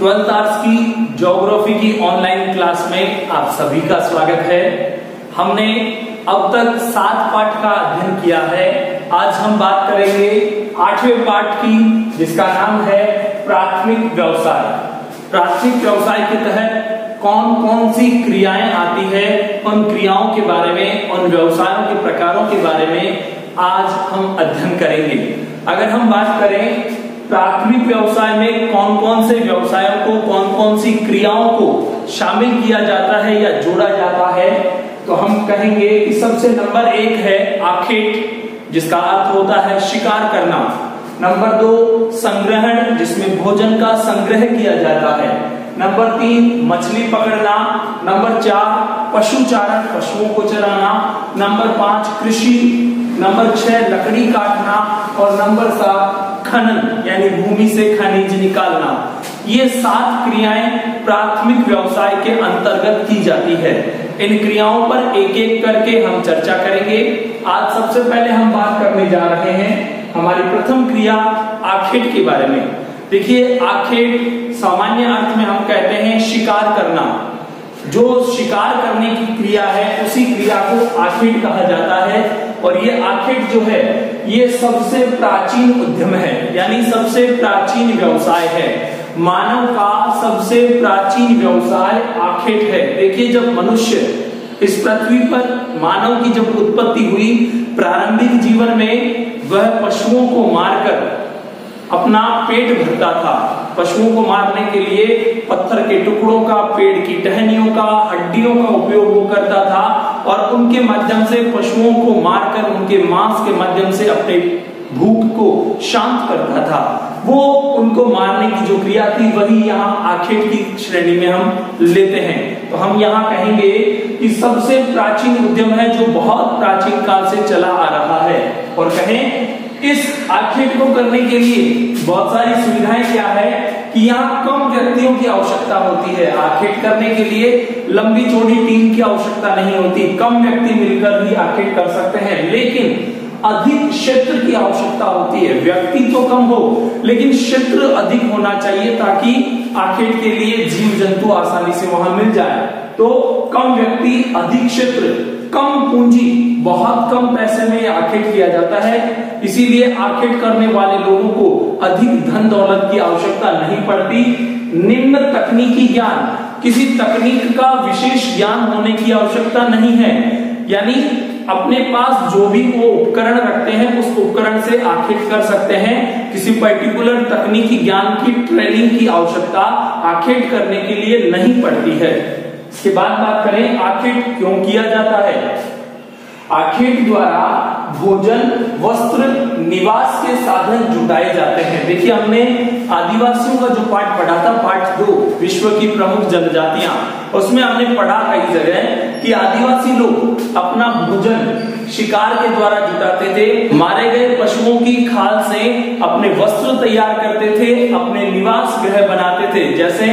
12th arts की geography की online class में आप सभी का स्वागत है। हमने अब तक 7 पाठ का अध्ययन किया है। आज हम बात करेंगे 8वें पाठ की, जिसका नाम है प्राथमिक व्यवसाय। प्राथमिक व्यवसाय के तहत कौन कौन सी क्रियाएं आती है, उन क्रियाओं के बारे में, उन व्यवसायों के प्रकारों के बारे में आज हम अध्ययन करेंगे। अगर हम बात करें प्राथमिक व्यवसाय में कौन कौन से व्यवसायों को, कौन कौन सी क्रियाओं को शामिल किया जाता है या जोड़ा जाता है, तो हम कहेंगे कि सबसे नंबर 1 है आखेट, जिसका अर्थ होता है शिकार करना। नंबर 2 संग्रहण, जिसमें भोजन का संग्रह किया जाता है। नंबर 3 मछली पकड़ना। नंबर 4 पशुचारण, पशुओं को चराना। नंबर 5 कृषि। नंबर 6 लकड़ी काटना। और नंबर 7 खनन, यानी भूमि से खनिज निकालना। ये 7 क्रियाएं प्राथमिक व्यवसाय के अंतर्गत की जाती है। इन क्रियाओं पर एक एक करके हम चर्चा करेंगे। आज सबसे पहले हम बात करने जा रहे हैं हमारी प्रथम क्रिया आखेट के बारे में। देखिए, आखेट सामान्य अर्थ में हम कहते हैं शिकार करना। जो शिकार करने की क्रिया है, उसी क्रिया को आखेट कहा जाता है। और ये आखेट जो है, ये सबसे प्राचीन उद्यम है, यानी सबसे प्राचीन व्यवसाय है। मानव का सबसे प्राचीन व्यवसाय आखेट है। देखिए, जब मनुष्य इस पृथ्वी पर, मानव की जब उत्पत्ति हुई, प्रारंभिक जीवन में वह पशुओं को मारकर अपना पेट भरता था। पशुओं को मारने के लिए पत्थर के टुकड़ों का, पेड़ की टहनियों का, हड्डियों का उपयोग वो करता था और उनके माध्यम से पशुओं को मारकर उनके मांस के माध्यम से अपने भूख को शांत करता था। वो उनको मारने की जो क्रिया थी, वही यहाँ आखेट की श्रेणी में हम लेते हैं। तो हम यहाँ कहेंगे कि सबसे प्राचीन उद्यम है, जो बहुत प्राचीन काल से चला आ रहा है। और कहें इस आखेट को करने के लिए बहुत सारी सुविधाएं क्या है कि यहाँ कम व्यक्तियों की आवश्यकता होती है। आखेट करने के लिए लंबी चौड़ी टीम की आवश्यकता नहीं होती, कम व्यक्ति मिलकर भी आखेट कर सकते हैं। लेकिन अधिक क्षेत्र की आवश्यकता होती है। व्यक्ति तो कम हो, लेकिन क्षेत्र अधिक होना चाहिए, ताकि आखेट के लिए जीव जंतु आसानी से वहां मिल जाए। तो कम व्यक्ति, अधिक क्षेत्र, कम पूंजी, बहुत कम पैसे में आखेट किया जाता है। इसीलिए आखेट करने वाले लोगों को अधिक धन दौलत की आवश्यकता नहीं पड़ती। निम्न तकनीकी ज्ञान, किसी तकनीक का विशेष ज्ञान होने की आवश्यकता नहीं है। यानी अपने पास जो भी वो उपकरण रखते हैं, उस उपकरण से आखेट कर सकते हैं। किसी पर्टिकुलर तकनीकी ज्ञान की ट्रेनिंग की आवश्यकता आखेट करने के लिए नहीं पड़ती है। इसके बाद बात करें आखेट क्यों किया जाता है। आखेट द्वारा भोजन, वस्त्र, निवास के साधन जुटाए जाते हैं। देखिए, हमने आदिवासियों का जो पाठ पढ़ा था, पाठ 2, विश्व की प्रमुख जनजातियां, उसमें हमने पढ़ा कई जगह कि आदिवासी लोग अपना भोजन शिकार के द्वारा जुटाते थे। मारे गए पशुओं की खाल से अपने वस्त्र तैयार करते थे, अपने निवास गृह बनाते थे। जैसे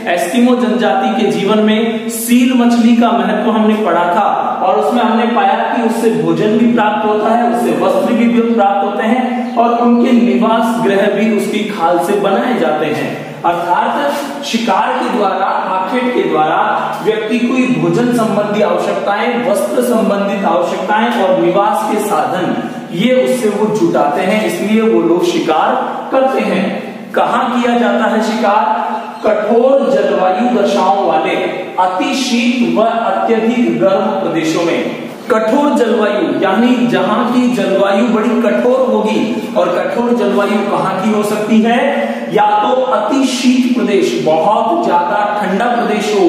एस्किमो जनजाति के जीवन में सील मछली का महत्व हमने पढ़ा था, और उसमें हमने पाया कि उससे भोजन भी प्राप्त होता है, उससे वस्त्र भी प्राप्त होते हैं, और उनके निवास गृह भी उसकी खाल से बनाए जाते हैं। अर्थात शिकार के द्वारा, आखेट के द्वारा व्यक्ति को भोजन संबंधी आवश्यकताएं, वस्त्र संबंधित आवश्यकताएं और निवास के साधन, ये उससे वो जुटाते हैं। इसलिए वो लोग शिकार करते हैं। कहाँ किया जाता है शिकार? कठोर जलवायु दशाओं वाले अति शीत व अत्यधिक गर्म प्रदेशों में। कठोर जलवायु यानी जहां की जलवायु बड़ी कठोर होगी, और कठोर जलवायु कहां की हो सकती है? या तो अति शीत प्रदेश, बहुत ज्यादा ठंडा प्रदेश हो,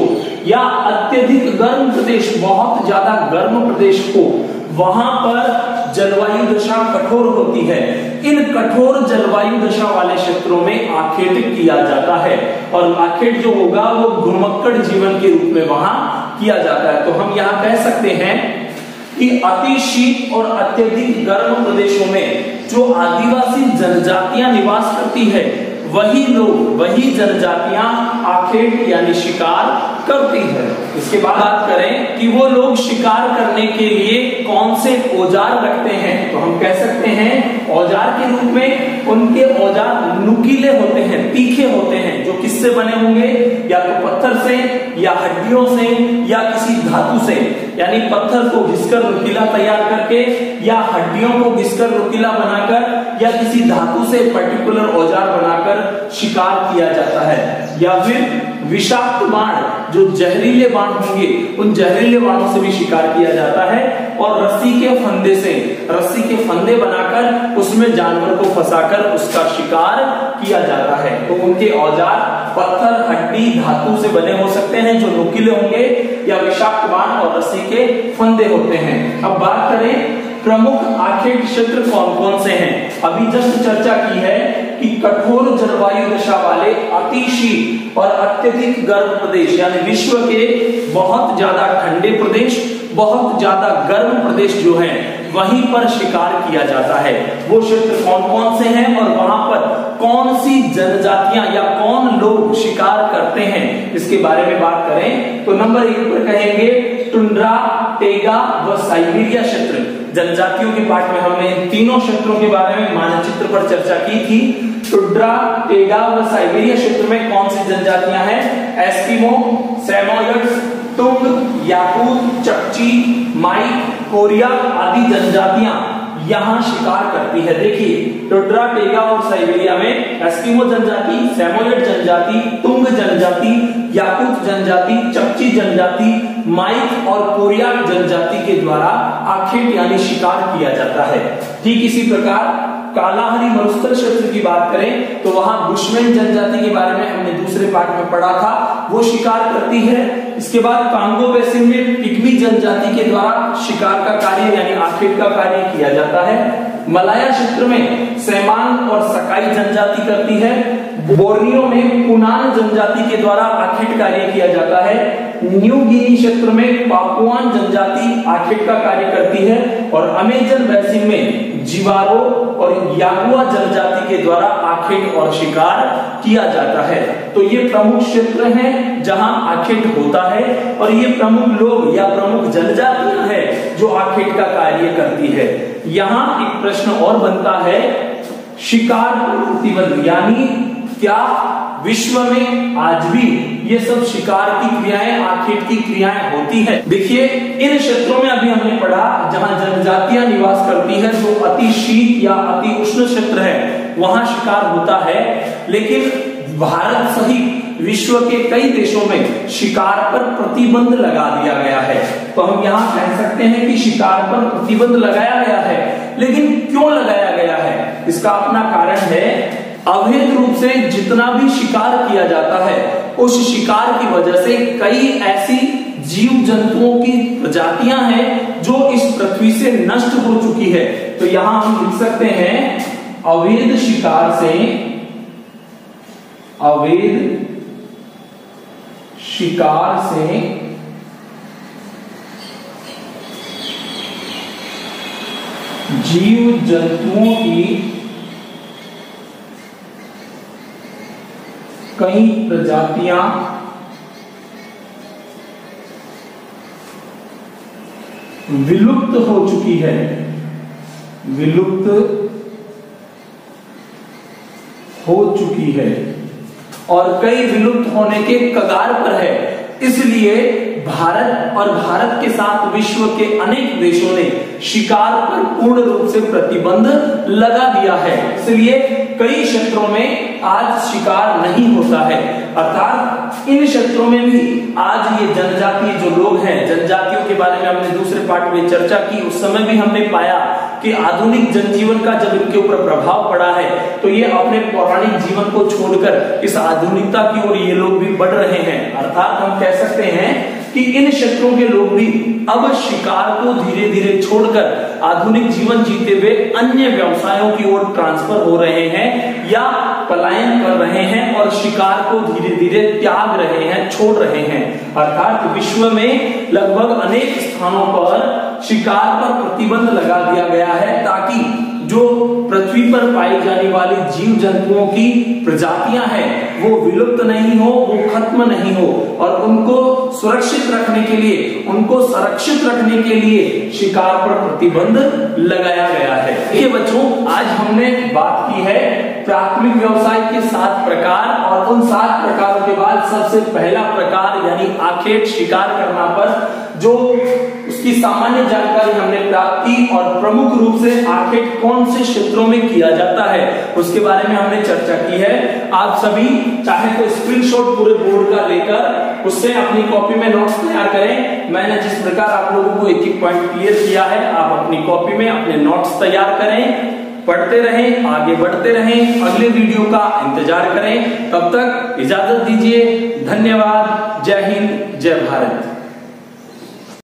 या अत्यधिक गर्म प्रदेश, बहुत ज्यादा गर्म प्रदेश हो। वहां पर जलवायु दशा कठोर होती है। इन कठोर जलवायु दशा वाले क्षेत्रों में आखेट किया जाता है, और आखेट जो होगा वो घुमक्कड़ जीवन के रूप में वहां किया जाता है। तो हम यहाँ कह सकते हैं कि अति शीत और अत्यधिक गर्म प्रदेशों में जो आदिवासी जनजातियां निवास करती है, वही लोग, वही जनजातियां आखेट यानी शिकार करती है। इसके बाद बात करें कि वो लोग शिकार करने के लिए कौन से औजार रखते हैं, तो हम कह सकते हैं औजार के रूप में उनके औजार नुकीले होते हैं, तीखे होते हैं, जो किससे बने होंगे, या तो पत्थर से या हड्डियों से या किसी धातु से, यानी पत्थर को घिसकर नुकीला तैयार करके या हड्डियों को घिसकर नुकीला बनाकर या किसी धातु से पर्टिकुलर औजार बनाकर शिकार किया जाता है। या फिर विषाक्त बाण, जो जहरीले बाण होंगे, उन जहरीले बाणों से भी शिकार किया जाता है। और रस्सी के फंदे से, रस्सी के फंदे बनाकर उसमें जानवर को फंसाकर उसका शिकार किया जाता है। तो उनके औजार पत्थर, हड्डी, धातु से बने हो सकते हैं जो नुकीले होंगे, या विषाक्त बाण और रस्सी के फंदे होते हैं। अब बात करें प्रमुख आखेट क्षेत्र कौन कौन से हैं। अभी जस्ट चर्चा की है कि कठोर जलवायु दशा वाले अतिशीत और अत्यधिक गर्म प्रदेश, यानी विश्व के बहुत ज्यादा ठंडे प्रदेश, बहुत ज्यादा गर्म प्रदेश जो हैं, वहीं पर शिकार किया जाता है। वो क्षेत्र कौन कौन से हैं और वहां पर कौन सी जनजातियां या कौन लोग शिकार करते हैं, इसके बारे में बात करें तो नंबर 1 पर कहेंगे टुंड्रा, टेगा व साइबेरिया क्षेत्र। जनजातियों के पार्ट में हमने तीनों क्षेत्रों के बारे में मानचित्र पर चर्चा की थी। टुंड्रा, टेगा व साइबेरिया क्षेत्र में कौन सी जनजातियां हैं, एस्किमो, सैमोयड्स, तुंग, याकूत, चकची, माइक, कोरिया आदि जनजातियां यहां शिकार करती है। देखिए टुंड्रा, टेगा और साइबेरिया में एस्किमो जनजाति, सैमोयड जनजाति, तुंग जनजाति, याकूत जनजाति, चकची जनजाति, माइक और कोरिया जनजाति के द्वारा आखेट यानी शिकार किया जाता है। ठीक इसी प्रकार कालाहारी मरुस्थल क्षेत्र की बात करें तो वहां बुशमैन जनजाति के बारे में हमने दूसरे पार्ट में पढ़ा था, वो शिकार करती है। इसके बाद कांगो बेसिन में पिग्मी जनजाति के द्वारा शिकार का कार्य यानी आखेट का कार्य किया जाता है। मलाया क्षेत्र में सैमान और सकाई जनजाति करती है। बोर्नियो में पुनान जनजाति के द्वारा आखेट कार्य किया जाता है। न्यू गिनी क्षेत्र में पापुआन जनजाति आखेट का कार्य करती है। और अमेजन बेसिन में जिवारो और यागुआ जनजाति के द्वारा आखेट और शिकार किया जाता है। तो ये प्रमुख क्षेत्र हैं जहां आखेट होता है और ये प्रमुख लोग या प्रमुख जनजातियां हैं जो आखेट का कार्य करती है। यहां एक प्रश्न और बनता है, शिकार पर प्रतिबंध, यानी क्या विश्व में आज भी ये सब शिकार की क्रियाएं, आखेट की क्रियाएं होती है। देखिए इन क्षेत्रों में अभी हमने पढ़ा जहां जनजातियां निवास करती है, जो अति शीत या अति उष्ण क्षेत्र है, वहां शिकार होता है। लेकिन भारत सहित विश्व के कई देशों में शिकार पर प्रतिबंध लगा दिया गया है। तो हम यहाँ कह सकते हैं कि शिकार पर प्रतिबंध लगाया गया है। लेकिन क्यों लगाया गया है, इसका अपना कारण है। अवैध रूप से जितना भी शिकार किया जाता है, उस शिकार की वजह से कई ऐसी जीव जंतुओं की प्रजातियां हैं जो इस पृथ्वी से नष्ट हो चुकी है। तो यहां हम लिख सकते हैं अवैध शिकार से, अवैध शिकार से जीव जंतुओं की कई प्रजातियां विलुप्त हो चुकी है, विलुप्त हो चुकी है और कई विलुप्त होने के कगार पर है। इसलिए भारत और भारत के साथ विश्व के अनेक देशों ने शिकार पर पूर्ण रूप से प्रतिबंध लगा दिया है। इसलिए कई क्षेत्रों में आज शिकार नहीं होता है। अर्थात इन क्षेत्रों में भी आज ये जनजातीय जो लोग हैं, जनजातियों के बारे में हमने दूसरे पार्ट में चर्चा की, उस समय भी हमने पाया कि आधुनिक जनजीवन का जब इनके ऊपर प्रभाव पड़ा है तो ये अपने पौराणिक जीवन को छोड़कर इस आधुनिकता की ओर ये लोग भी बढ़ रहे हैं। अर्थात हम कह सकते हैं कि इन क्षेत्रों के लोग भी अब शिकार को धीरे धीरे छोड़कर आधुनिक जीवन जीते हुए अन्य व्यवसायों की ओर ट्रांसफर हो रहे हैं या पलायन कर रहे हैं और शिकार को धीरे धीरे त्याग रहे हैं, छोड़ रहे हैं। अर्थात विश्व में लगभग अनेक स्थानों पर शिकार पर प्रतिबंध लगा दिया गया है ताकि जो पृथ्वी पर पाई जाने वाली जीव जंतुओं की प्रजातियां हैं वो विलुप्त नहीं हो, वो खत्म नहीं हो, और उनको सुरक्षित रखने के लिए, उनको संरक्षित रखने के लिए शिकार पर प्रतिबंध लगाया गया है। ये बच्चों, आज हमने बात की है प्राथमिक व्यवसाय के 7 प्रकार, और उन 7 प्रकारों के बाद सबसे पहला प्रकार यानी आखेट शिकार करना पर जो उसकी सामान्य जानकारी हमने प्राप्त की, और प्रमुख रूप से आखेट कौन से क्षेत्रों में किया जाता है उसके बारे में हमने चर्चा की है। आप सभी चाहे तो स्क्रीनशॉट पूरे बोर्ड का लेकर उससे अपनी कॉपी में नोट्स तैयार करें। मैंने जिस प्रकार आप लोगों को एक एक पॉइंट क्लियर किया है, आप अपनी कॉपी में अपने नोट्स तैयार करें, पढ़ते रहें, आगे बढ़ते रहें, अगले वीडियो का इंतजार करें। तब तक इजाजत दीजिए। धन्यवाद। जय हिंद, जय भारत।